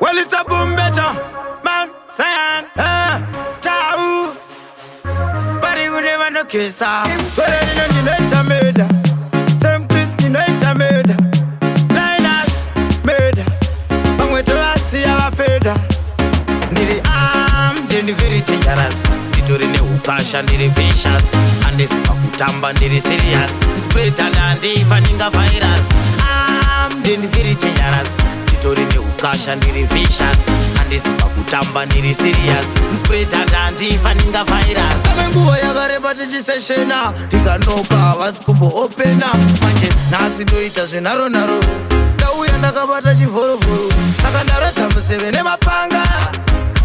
Well, it's a boom better, man, Zion, Tau. But he would never know kiss her. But I didn't know it's murder. Some Christian know it's murder. Linus, murder. But when to us, see our feather. Nearly armed, then very dangerous. Nitori ne ukasha, nearly vicious. And this akutamba, nearly serious. Spread and faninga virus. Armed, then very dangerous. Nitori ne ukasha, nearly vicious. And this akutamba, nearly serious. Spread and faninga virus. Amenguwa yagareba tijiseshena. Tikanoka, waskumbo opena. Manje, nasi ndoita zvenaro naro. Tauya ndakabata chivhorovhoro. Takandaro tamuseve nemapanga.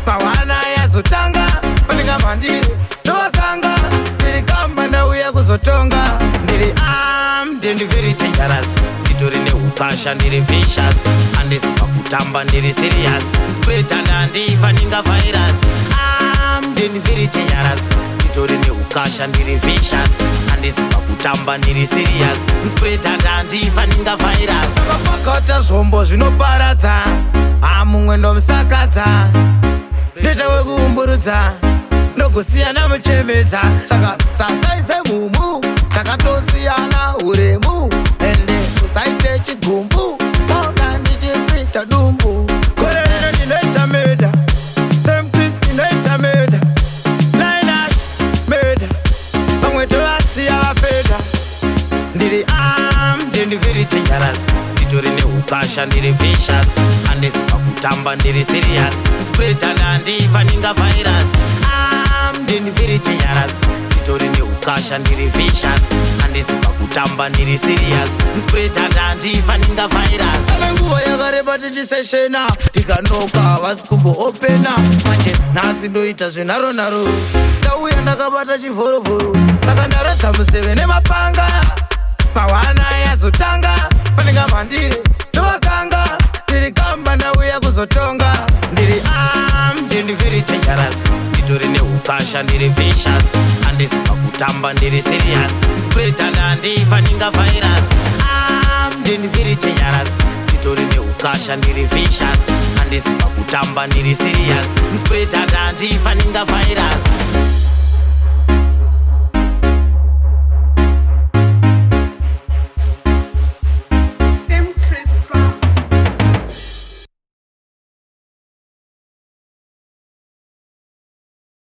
Pawana yazotanga. Paninga mandiri, nowakanga. Ndiri kamba ndauya kuzotonga. Ndiri armed and very dangerous. Nitori ne ukasha, ndiri vicious. And this pakutamba, ndiri serious. Spread and faninga virus. Armed and very dangerous. Nitori ne ukasha, ndiri vicious. And this pakutamba, ndiri serious. Spread and faninga virus. Sakapakata zvombo zvinoparadza. Mumwe ndomsakadza. Ndeta wekuumburudza. Ndogosiyana muchemedza. Saka sasaidze mumu. Takatosiyana uremu. Ende usaite chigumbu. Mauna ndichipita dumbu. Kore rino ndinoita murder. Some Christian ndinoita murder. Linus, murder. Pamwe tovasiya vafeda. Ndiri armed and very dangerous. Nitori ne ukasha, ndiri vicious. And this pakutamba, ndiri serious. Spread and faninga virus. Armed and very dangerous. Nitori ne ukasha, ndiri vicious. And this pakutamba, ndiri serious. Spread and faninga virus. Amenguwa yagareba tijiseshena. Tikanoka, waskumbo opena. Manje, nasi ndoita zvenaro naro. Tauya ndakabata chivhorovhoro. Takandaro tamuseve nemapanga. Pawana yazotanga. Paninga mandiri, nowakanga. Ndiri kamba ndauya kuzotonga. Ndiri armed and very dangerous. Nitori ne ukasha, ndiri vicious. And this pakutamba, ndiri serious. Spread and faninga virus. Armed and very dangerous. Nitori ne ukasha, ndiri vicious. And this pakutamba, ndiri serious. Spread and faninga virus.